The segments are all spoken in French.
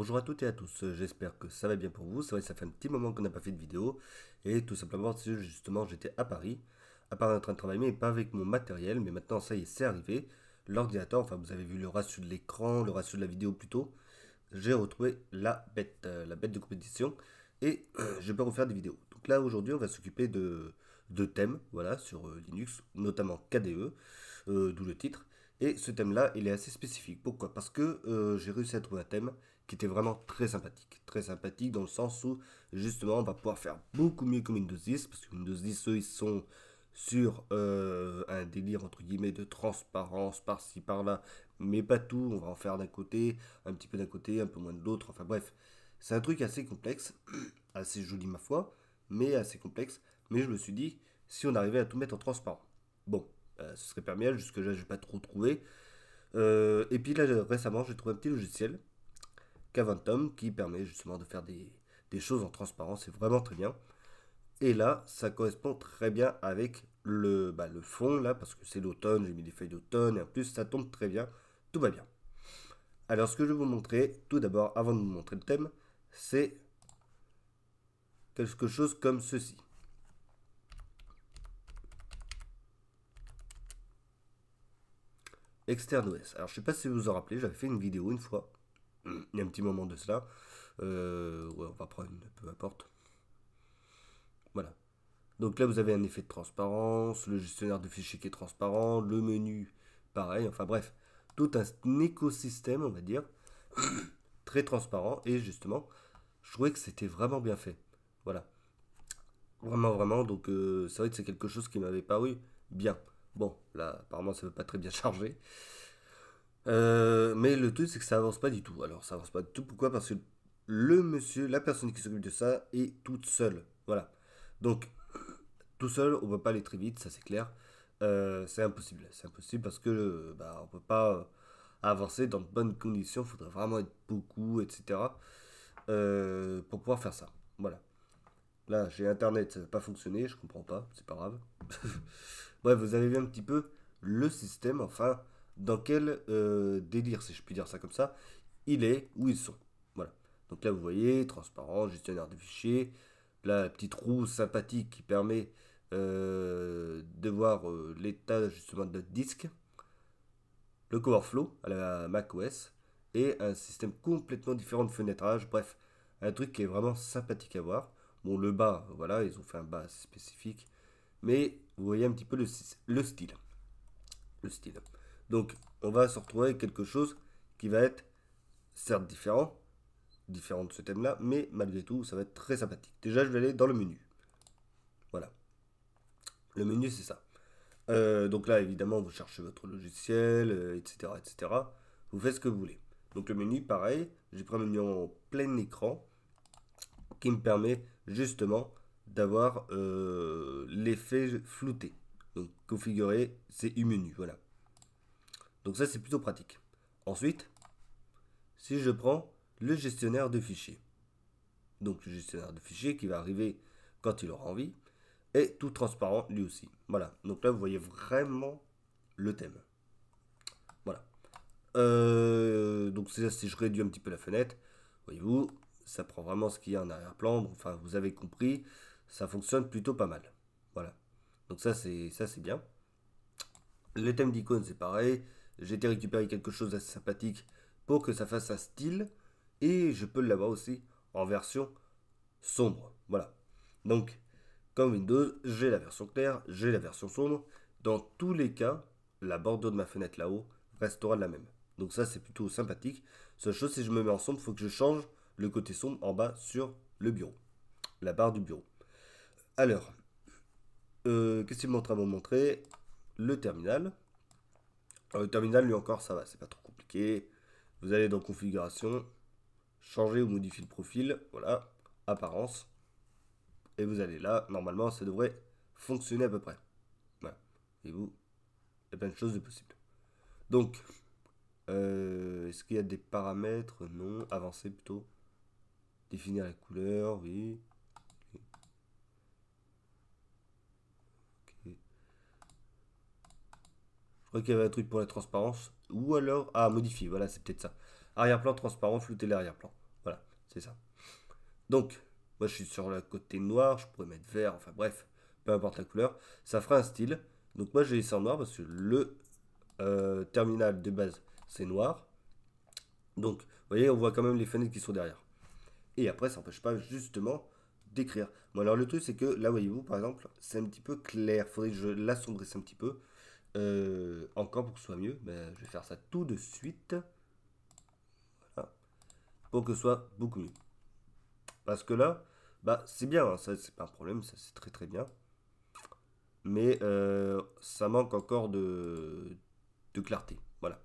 Bonjour à toutes et à tous, j'espère que ça va bien pour vous. C'est vrai que ça fait un petit moment qu'on n'a pas fait de vidéo. Et tout simplement, c'est justement, j'étais à Paris en train de travailler, mais pas avec mon matériel. Mais maintenant, ça y est, c'est arrivé. L'ordinateur, enfin, vous avez vu le ratio de l'écran, le ratio de la vidéo plutôt. J'ai retrouvé la bête de compétition. Et je peux refaire des vidéos. Donc là, aujourd'hui, on va s'occuper de thèmes, voilà, sur Linux, notamment KDE, d'où le titre. Et ce thème-là, il est assez spécifique. Pourquoi? Parce que j'ai réussi à trouver un thème qui était vraiment très sympathique. Très sympathique dans le sens où, justement, on va pouvoir faire beaucoup mieux que Windows 10, parce que Windows 10, eux, ils sont sur un délire, entre guillemets, de transparence par-ci, par-là, mais pas tout. On va en faire d'un côté, un petit peu d'un côté, un peu moins de l'autre. Enfin bref, c'est un truc assez complexe, assez joli, ma foi, mais assez complexe. Mais je me suis dit, si on arrivait à tout mettre en transparent. Bon, ce serait pas mal, jusque-là, je n'ai pas trop trouvé. Et puis là, récemment, j'ai trouvé un petit logiciel, Caventum, qui permet justement de faire des choses en transparence. C'est vraiment très bien. Et là, ça correspond très bien avec le fond, là, parce que c'est l'automne, j'ai mis des feuilles d'automne, et en plus, ça tombe très bien. Tout va bien. Alors, ce que je vais vous montrer, tout d'abord, avant de vous montrer le thème, c'est quelque chose comme ceci. Externe OS. Alors, je sais pas si vous vous en rappelez, j'avais fait une vidéo une fois, il y a un petit moment de cela. Ouais, on va prendre une, peu importe. Voilà. Donc là, vous avez un effet de transparence, le gestionnaire de fichiers qui est transparent, le menu, pareil. Enfin bref, tout un écosystème, on va dire, très transparent. Et justement, je trouvais que c'était vraiment bien fait. Voilà. Vraiment, vraiment. Donc c'est vrai que c'est quelque chose qui m'avait paru bien. Bon, là, apparemment, ça ne veut pas très bien charger. Mais le truc, c'est que ça avance pas du tout. Alors, ça avance pas du tout. Pourquoi? Parce que le monsieur, la personne qui s'occupe de ça, est toute seule. Voilà. Donc, tout seul, on ne peut pas aller très vite, ça c'est clair. C'est impossible. C'est impossible parce que on ne peut pas avancer dans de bonnes conditions. Il faudrait vraiment être beaucoup, etc. Pour pouvoir faire ça. Voilà. Là, j'ai internet, ça n'a pas fonctionné, je comprends pas, c'est pas grave. Bref, vous avez vu un petit peu le système, enfin, dans quel délire, si je puis dire ça comme ça, il est, où ils sont. Voilà. Donc là, vous voyez, transparent, gestionnaire de fichiers, là, la petite roue sympathique qui permet de voir l'état justement de notre disque, le Coverflow à la macOS, et un système complètement différent de fenêtrage, bref, un truc qui est vraiment sympathique à voir. Bon, le bas, voilà, ils ont fait un bas assez spécifique, mais vous voyez un petit peu le style. Le style. Donc, on va se retrouver avec quelque chose qui va être certes différent de ce thème-là, mais malgré tout, ça va être très sympathique. Déjà, je vais aller dans le menu. Voilà. Le menu, c'est ça. Donc là, évidemment, vous cherchez votre logiciel, etc., etc. Vous faites ce que vous voulez. Donc le menu, pareil, j'ai pris un menu en plein écran qui me permet justement d'avoir l'effet flouté. Donc configurer, c'est menu, voilà. Donc ça, c'est plutôt pratique. Ensuite, si je prends le gestionnaire de fichiers, donc le gestionnaire de fichiers qui va arriver quand il aura envie, est tout transparent lui aussi. Voilà, donc là, vous voyez vraiment le thème. Voilà. Donc si je réduis un petit peu la fenêtre, voyez-vous, ça prend vraiment ce qu'il y a en arrière-plan. Enfin, vous avez compris, ça fonctionne plutôt pas mal. Voilà. Donc ça c'est bien. Le thème d'icône, c'est pareil. J'ai été récupérer quelque chose d'assez sympathique pour que ça fasse un style. Et je peux l'avoir aussi en version sombre. Voilà. Donc, comme Windows, j'ai la version claire, j'ai la version sombre. Dans tous les cas, la bordure de ma fenêtre là-haut restera la même. Donc ça, c'est plutôt sympathique. Seule chose, si je me mets en sombre, il faut que je change le côté sombre en bas sur le bureau, la barre du bureau. Alors, qu'est-ce qu'il montre à me montrer? Le terminal. Alors, le terminal, lui encore, ça va, c'est pas trop compliqué. Vous allez dans Configuration, changer ou modifier le profil, voilà, Apparence. Et vous allez là, normalement, ça devrait fonctionner à peu près. Voilà. Et vous, il y a plein de choses de possibles. Donc, est-ce qu'il y a des paramètres? Non. Avancer plutôt. Définir la couleur, oui. Ok. Je crois qu'il y avait un truc pour la transparence. Ou alors, ah, modifier, voilà, c'est peut-être ça. Arrière-plan transparent, flouter l'arrière-plan. c'est ça. Donc, moi je suis sur le côté noir, je pourrais mettre vert, enfin bref, peu importe la couleur. Ça fera un style. Donc moi j'ai laissé en noir parce que le terminal de base c'est noir. Donc, vous voyez, on voit quand même les fenêtres qui sont derrière. Et après, ça n'empêche pas justement d'écrire. Bon, alors le truc, c'est que là, voyez-vous, par exemple, c'est un petit peu clair. Il faudrait que je l'assombrisse un petit peu. Encore pour que ce soit mieux. Ben, je vais faire ça tout de suite. Voilà. Pour que ce soit beaucoup mieux. Parce que là, bah, c'est bien. Hein, ça, c'est pas un problème. Ça, c'est très très bien. Mais ça manque encore de clarté. Voilà.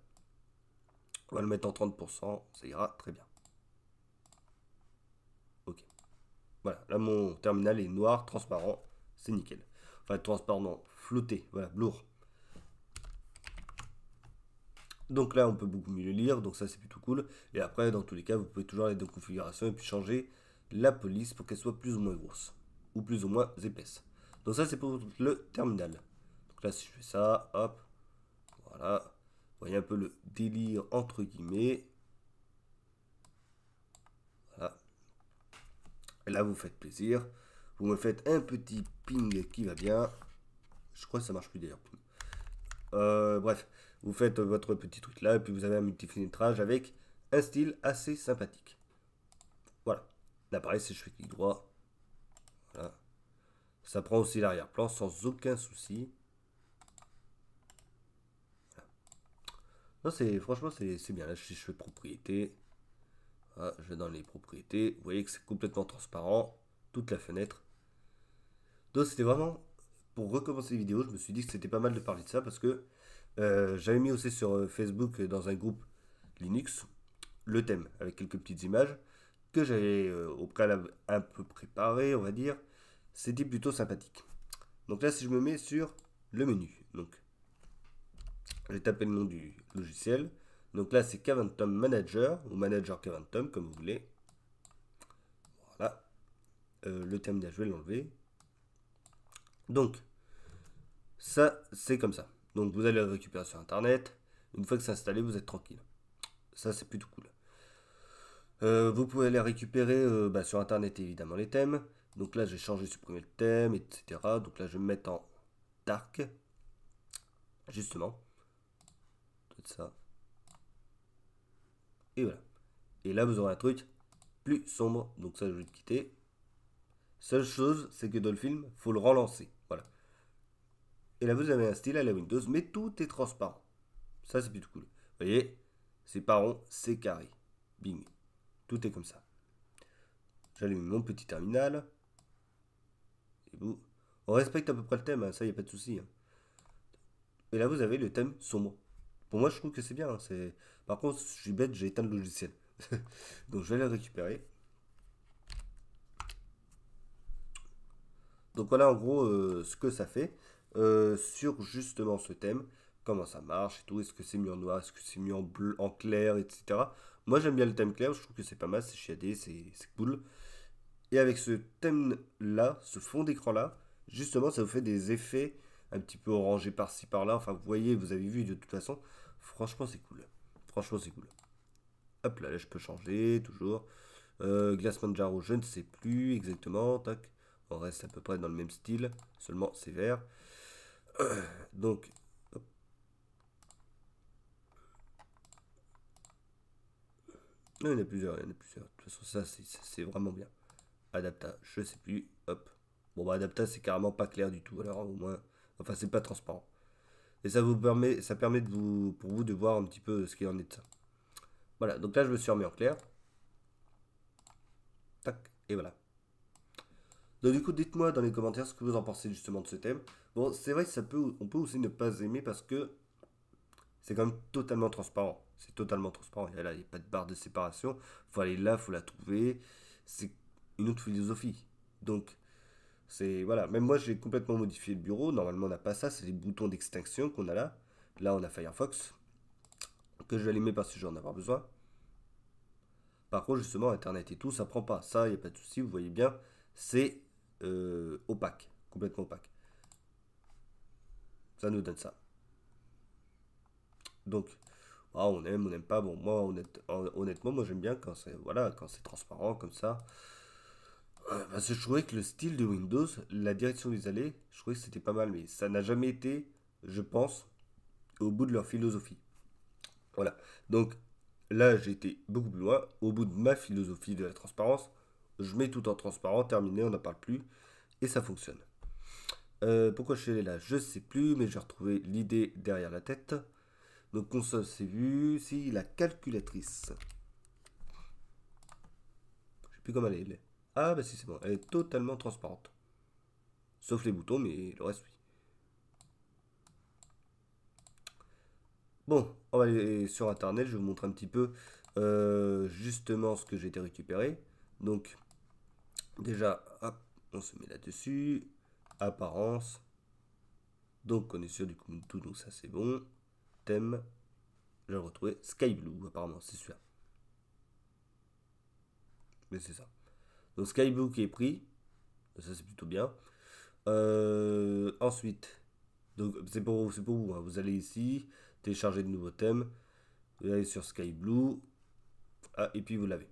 On va le mettre en 30%. Ça ira très bien. Ok. Voilà, là mon terminal est noir, transparent, c'est nickel. Enfin, transparent, non, flotté, voilà, lourd. Donc là, on peut beaucoup mieux le lire, donc ça c'est plutôt cool. Et après, dans tous les cas, vous pouvez toujours aller dans configuration et puis changer la police pour qu'elle soit plus ou moins grosse, ou plus ou moins épaisse. Donc ça c'est pour le terminal. Donc là, si je fais ça, hop, voilà. Vous voyez un peu le délire entre guillemets. Voilà. Et là, vous faites plaisir. Vous me faites un petit ping qui va bien. Je crois que ça marche plus d'ailleurs. Bref, vous faites votre petit truc là, et puis vous avez un multifiltrage avec un style assez sympathique. Voilà. Là, pareil, si je fais clic droit, voilà. Ça prend aussi l'arrière-plan sans aucun souci. Non, franchement, c'est bien. Là, si je fais propriété, voilà, je vais dans les propriétés. Vous voyez que c'est complètement transparent, toute la fenêtre. Donc, c'était vraiment pour recommencer les vidéos. Je me suis dit que c'était pas mal de parler de ça parce que j'avais mis aussi sur Facebook dans un groupe Linux le thème avec quelques petites images que j'avais au préalable un peu préparé, on va dire. C'était plutôt sympathique. Donc là, si je me mets sur le menu, donc j'ai tapé le nom du logiciel. Donc là, c'est Caventum Manager ou Manager Caventum, comme vous voulez. Voilà. Le thème, je vais l'enlever. Donc, ça, c'est comme ça. Donc, vous allez le récupérer sur Internet. Une fois que c'est installé, vous êtes tranquille. Ça, c'est plutôt cool. Vous pouvez aller récupérer sur internet évidemment les thèmes. Donc là j'ai changé, supprimé le thème, etc. Donc là je vais me mettre en dark. Justement. Tout ça. Et voilà. Et là vous aurez un truc plus sombre. Donc ça je vais le quitter. Seule chose, c'est que dans le film, faut le relancer. Voilà. Et là vous avez un style à la Windows, mais tout est transparent. Ça c'est plutôt cool. Vous voyez, c'est pas rond, c'est carré. Bing. Tout est comme ça. J'allume mon petit terminal. Et vous. On respecte à peu près le thème, hein, ça y a pas de souci. Hein. Et là, vous avez le thème sombre. Pour moi, je trouve que c'est bien. Hein, par contre, je suis bête, j'ai éteint le logiciel. Donc, je vais le récupérer. Donc, voilà en gros ce que ça fait sur justement ce thème. Comment ça marche et tout. Est-ce que c'est mis en noir, est-ce que c'est mis en bleu, en clair, etc. Moi, j'aime bien le thème clair. Je trouve que c'est pas mal, c'est chiadé, c'est cool. Et avec ce thème-là, ce fond d'écran-là, justement, ça vous fait des effets un petit peu orangés par-ci, par-là. Enfin, vous voyez, vous avez vu de toute façon. Franchement, c'est cool. Franchement, c'est cool. Hop là, là, je peux changer, toujours. Glass Manjaro, je ne sais plus exactement. Tac. On reste à peu près dans le même style. Seulement, c'est vert. Donc, hop. Non, il y en a plusieurs, il y en a plusieurs. De toute façon, ça, c'est vraiment bien. Adapta, je sais plus. Hop. Bon, bah, Adapta, c'est carrément pas clair du tout. Alors, au moins. Enfin, c'est pas transparent. Et ça permet pour vous de voir un petit peu ce qu'il en est de ça. Voilà, donc là je me suis remis en clair. Tac, et voilà. Donc du coup, dites-moi dans les commentaires ce que vous en pensez justement de ce thème. Bon, c'est vrai que on peut aussi ne pas aimer parce que c'est quand même totalement transparent. C'est totalement transparent. Il n'y a pas de barre de séparation. Faut aller là, faut la trouver. C'est une autre philosophie. Donc, voilà. Même moi, j'ai complètement modifié le bureau. Normalement, on n'a pas ça. C'est les boutons d'extinction qu'on a là. Là, on a Firefox que je vais allumer parce que je vais en avoir besoin. Par contre, justement, Internet et tout, ça prend pas. Ça, il n'y a pas de souci. Vous voyez bien, c'est opaque, complètement opaque. Ça nous donne ça. Donc, Ah, on n'aime pas. Bon, moi, honnêtement, moi j'aime bien quand c'est voilà, quand c'est transparent comme ça. Parce que je trouvais que le style de Windows, la direction où ils allaient, je trouvais que c'était pas mal, mais ça n'a jamais été, je pense, au bout de leur philosophie. Voilà. Donc là, j'ai été beaucoup plus loin. Au bout de ma philosophie de la transparence, je mets tout en transparent, terminé, on n'en parle plus, et ça fonctionne. Pourquoi je suis allé là? Je sais plus, mais j'ai retrouvé l'idée derrière la tête. Donc console, c'est vu. Si, la calculatrice. Je sais plus comment elle est. Ah, bah si, c'est bon. Elle est totalement transparente. Sauf les boutons, mais le reste, oui. Bon, on va aller sur Internet. Je vais vous montrer un petit peu justement ce que j'ai été récupéré. Donc, déjà, hop, on se met là-dessus. Apparence. Donc, on est sur du Kubuntu, donc ça, c'est bon. Thème. Je vais le retrouver. Sky Blue, apparemment, c'est celui-là. Mais c'est ça. Donc, Sky Blue qui est pris. Ça, c'est plutôt bien. Ensuite, donc c'est pour vous, hein. Vous allez ici, télécharger de nouveaux thèmes, vous allez sur Sky Blue, ah, et puis vous l'avez.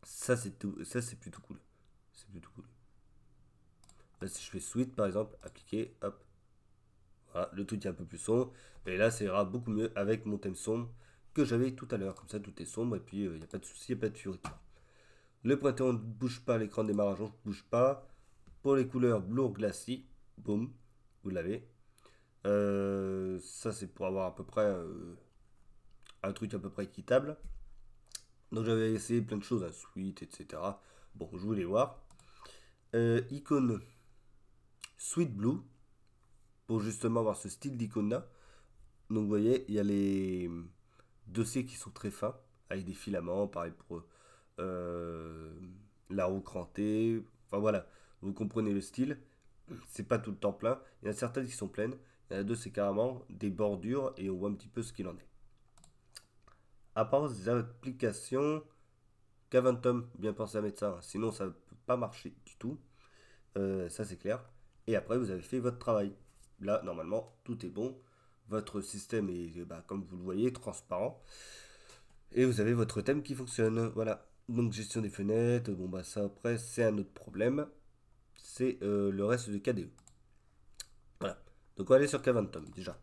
Ça c'est tout, ça c'est plutôt cool. C'est plutôt cool. Là si je fais Suite par exemple, appliquer, hop, voilà, le truc est un peu plus sombre. Et là ça ira beaucoup mieux avec mon thème sombre que j'avais tout à l'heure. Comme ça tout est sombre et puis il n'y a pas de souci, il n'y a pas de fioriture. Le printemps ne bouge pas, l'écran de démarrage ne bouge pas. Pour les couleurs Blue Glassy, boum, vous l'avez. Ça, c'est pour avoir à peu près un truc à peu près équitable. Donc, j'avais essayé plein de choses, hein, Sweet, etc. Bon, je voulais voir. Icône Sweet Blue, pour justement avoir ce style d'icône-là. Donc, vous voyez, il y a les dossiers qui sont très fins, avec des filaments, pareil pour euh, la roue crantée. Enfin, voilà, vous comprenez le style. C'est pas tout le temps plein. Il y en a certaines qui sont pleines. Il y en a deux, c'est carrément des bordures et on voit un petit peu ce qu'il en est. Apparence des applications, Caventum, bien pensé à mettre ça, hein. Sinon ça ne peut pas marcher du tout. Ça c'est clair. Et après vous avez fait votre travail. Là normalement tout est bon. Votre système est, bah, comme vous le voyez, transparent. Et vous avez votre thème qui fonctionne. Voilà. Donc gestion des fenêtres, bon bah ça après c'est un autre problème. C'est le reste de KDE. Voilà. Donc on va aller sur Caventum déjà.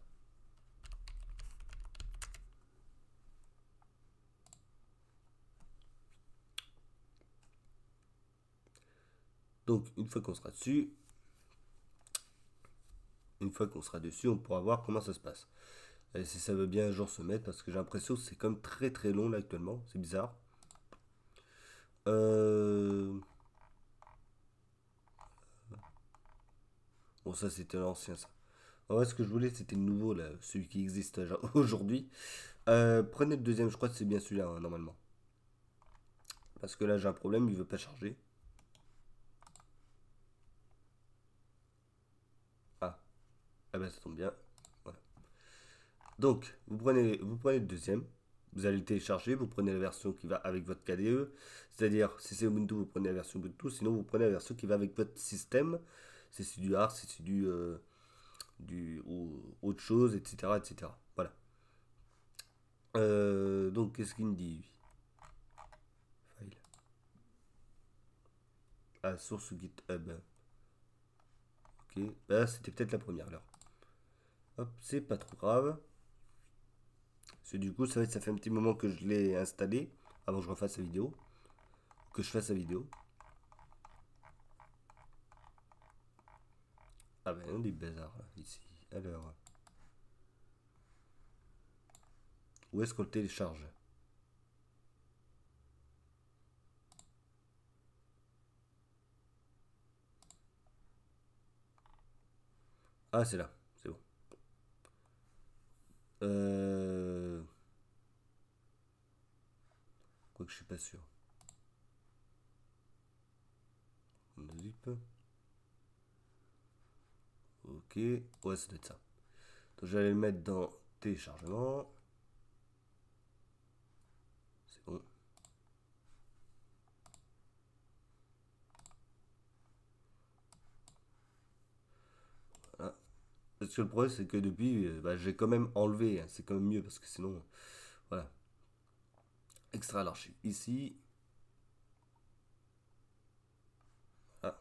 Donc une fois qu'on sera dessus, on pourra voir comment ça se passe. Et si ça veut bien un jour se mettre, parce que j'ai l'impression que c'est comme très très long là actuellement, c'est bizarre. Euh... Bon, ça c'était l'ancien ça. En vrai, ce que je voulais c'était le nouveau là, celui qui existe aujourd'hui. Prenez le deuxième, je crois que c'est bien celui-là hein, normalement. Parce que là j'ai un problème, il veut pas charger. Ah, ah ben ça tombe bien. Voilà. Donc, vous prenez le deuxième, vous allez le télécharger, vous prenez la version qui va avec votre KDE. C'est-à-dire, si c'est Ubuntu, vous prenez la version Ubuntu, sinon vous prenez la version qui va avec votre système. C'est du hard, c'est du ou autre chose, etc. etc. Voilà. Donc, qu'est-ce qu'il me dit? File. Ah, source GitHub. Ok. Bah, c'était peut-être la première alors. Hop, c'est pas trop grave. Parce que du coup, ça fait un petit moment que je l'ai installé avant que je refasse la vidéo. Que je fasse la vidéo. Ah ben, on est bazar là, ici. Alors, où est-ce qu'on le télécharge? Ah, c'est là, c'est bon. Euh... Quoique je suis pas sûr. Zip. Ok, ouais, ça doit être ça. Donc, j'allais le mettre dans téléchargement. C'est bon. Voilà. parce que le problème c'est que depuis, bah, j'ai quand même enlevé, hein. C'est quand même mieux parce que sinon, voilà. Extraire l'archive. Ici. Ah.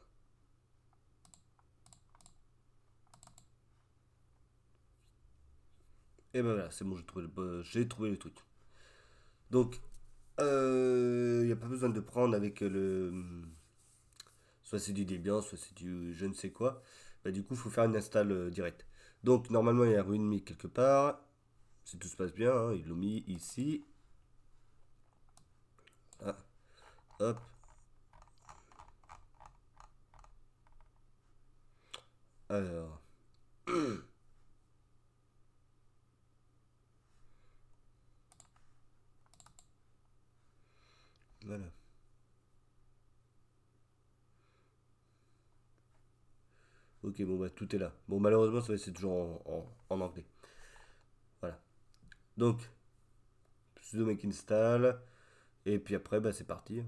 Et ben voilà, c'est bon, j'ai trouvé le truc. Donc, il n'y a pas besoin de prendre avec le. Soit c'est du Debian, soit c'est du je ne sais quoi. Bah, du coup, il faut faire une install directe. Donc, normalement, il y a RuneMe quelque part. Si tout se passe bien, hein, ils l'ont mis ici. Ah, hop. Alors, voilà. Ok, bon, bah, tout est là. Bon, malheureusement, ça va c'est toujours en anglais. Voilà. Donc, sudo make install. Et puis après, bah, c'est parti.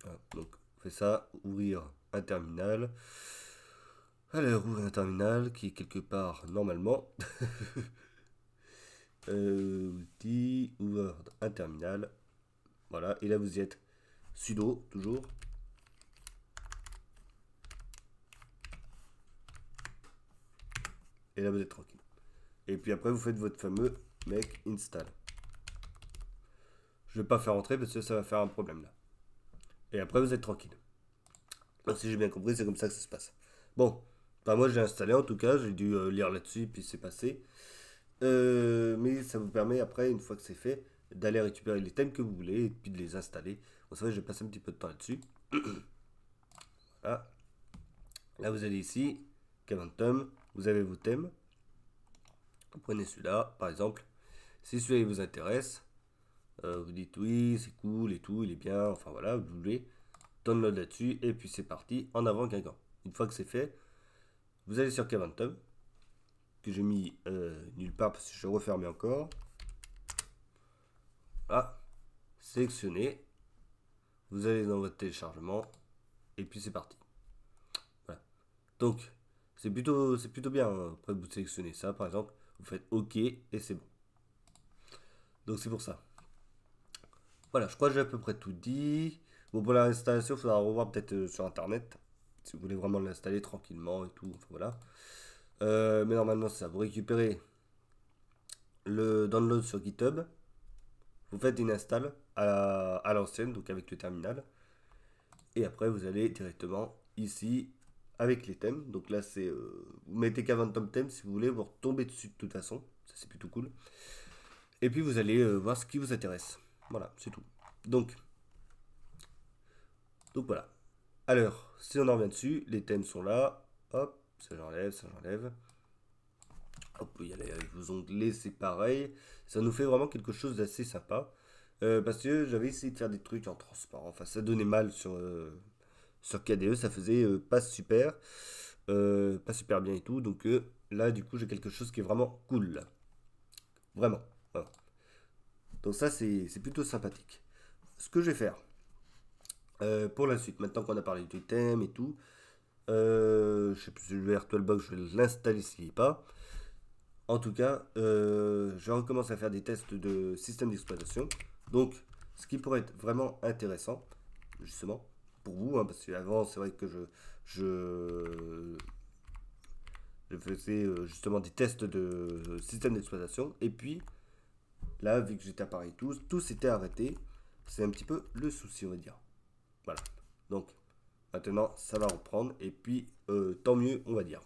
Voilà, donc, on fait ça. Ouvrir un terminal. Alors, ouvrir un terminal qui est quelque part normalement. Outil, ouvrir un terminal. Voilà, et là vous y êtes. Sudo, toujours. Et là vous êtes tranquille. Et puis après vous faites votre fameux make install. Je vais pas faire entrer parce que ça va faire un problème là. Et après vous êtes tranquille. Donc, si j'ai bien compris, c'est comme ça que ça se passe. Bon, bah moi j'ai installé en tout cas, j'ai dû lire là-dessus, puis c'est passé. Mais ça vous permet après, une fois que c'est fait, d'aller récupérer les thèmes que vous voulez et puis de les installer. Bon, c'est vrai, je vais passer un petit peu de temps là-dessus. Ah, là vous allez ici, Caventum, vous avez vos thèmes. Vous prenez celui-là, par exemple. Si celui-là vous intéresse, vous dites oui, c'est cool et tout, il est bien, enfin voilà, vous voulez, download là-dessus, et puis c'est parti, en avant Guingamp. Une fois que c'est fait, vous allez sur Caventum, que j'ai mis nulle part parce que je suis refermé encore. Là, sélectionnez, vous allez dans votre téléchargement, et puis c'est parti. Voilà. Donc, c'est plutôt bien. Hein. Après, vous sélectionnez ça, par exemple, vous faites OK, et c'est bon. Donc c'est pour ça. Voilà, je crois que j'ai à peu près tout dit. Bon, pour l'installation, il faudra revoir peut-être sur internet. Si vous voulez vraiment l'installer tranquillement et tout. Enfin, voilà. Mais normalement, c'est ça. Vous récupérez le download sur GitHub. Vous faites une install à l'ancienne, donc avec le terminal. Et après, vous allez directement ici avec les thèmes. Donc là, c'est vous mettez Caventum thème si vous voulez. Vous retombez dessus de toute façon. Ça, c'est plutôt cool. Et puis, vous allez voir ce qui vous intéresse. Voilà, c'est tout. Donc voilà. Alors, si on en revient dessus, les thèmes sont là. Hop, ça j'enlève, ça j'enlève. Hop, il y a les onglets, c'est pareil. Ça nous fait vraiment quelque chose d'assez sympa. Parce que j'avais essayé de faire des trucs en transparent. Enfin, ça donnait mal sur KDE. Ça faisait pas super bien et tout. Donc là, du coup, j'ai quelque chose qui est vraiment cool. Là. Vraiment. Voilà. Donc ça, c'est plutôt sympathique. Ce que je vais faire pour la suite, maintenant qu'on a parlé du thème et tout, je sais plus, le VirtualBox, je vais l'installer s'il n'est pas. En tout cas, je recommence à faire des tests de système d'exploitation. Donc, ce qui pourrait être vraiment intéressant, justement, pour vous, hein, parce qu'avant, c'est vrai que je, je faisais justement des tests de système d'exploitation. Et puis, là, vu que j'étais à Paris, tout s'était arrêté. C'est un petit peu le souci, on va dire. Voilà. Donc, maintenant, ça va reprendre. Et puis, tant mieux, on va dire.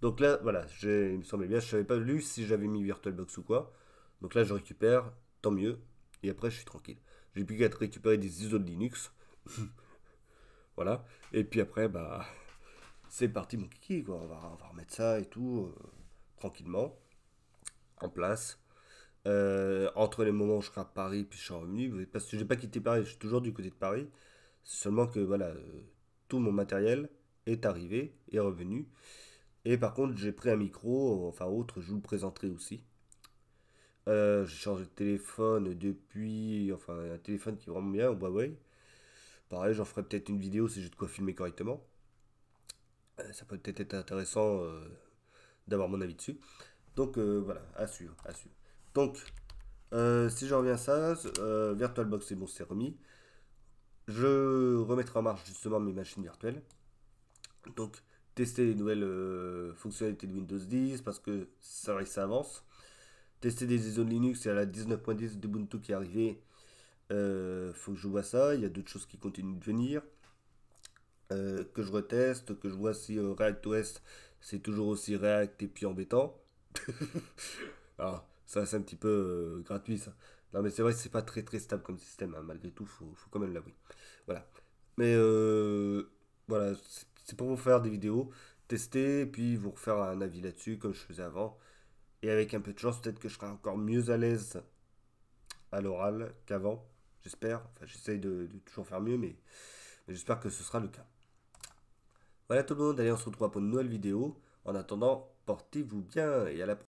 Donc là, voilà, il me semblait bien, je savais pas lu si j'avais mis VirtualBox ou quoi. Donc là, je récupère, tant mieux. Et après, je suis tranquille. J'ai plus qu'à récupérer des ISO de Linux. Voilà. Et puis après, bah, c'est parti mon kiki, quoi. On va remettre ça et tout, tranquillement, en place. Entre les moments où je serai à Paris, puis je suis revenu. Parce que j'ai pas quitté Paris, je suis toujours du côté de Paris. C'est seulement que, voilà, tout mon matériel est arrivé, est revenu. Et par contre, j'ai pris un micro, enfin autre, je vous le présenterai aussi. J'ai changé de téléphone depuis, enfin un téléphone qui est vraiment bien, au Huawei. Pareil, j'en ferai peut-être une vidéo si j'ai de quoi filmer correctement. Ça peut peut-être être intéressant d'avoir mon avis dessus. Donc voilà, à suivre, à suivre. Donc, si je reviens à ça, VirtualBox c'est bon, c'est remis. Je remettrai en marche justement mes machines virtuelles. Donc, tester les nouvelles fonctionnalités de Windows 10 parce que c'est vrai que ça avance. Tester des ISO de Linux et à la 19.10 d'Ubuntu qui est arrivée. Faut que je vois ça. Il y a d'autres choses qui continuent de venir. Que je reteste, que je vois si ReactOS c'est toujours aussi React et puis embêtant. Alors, ça c'est un petit peu gratuit ça. Non mais c'est vrai que c'est pas très très stable comme système, hein, malgré tout, faut quand même l'avouer. Voilà. Mais voilà, c'est pour vous faire des vidéos, tester, et puis vous refaire un avis là-dessus, comme je faisais avant. Et avec un peu de chance, peut-être que je serai encore mieux à l'aise à l'oral qu'avant. J'espère. Enfin, j'essaye de toujours faire mieux, mais j'espère que ce sera le cas. Voilà tout le monde, allez, on se retrouve pour une nouvelle vidéo. En attendant, portez-vous bien et à la prochaine.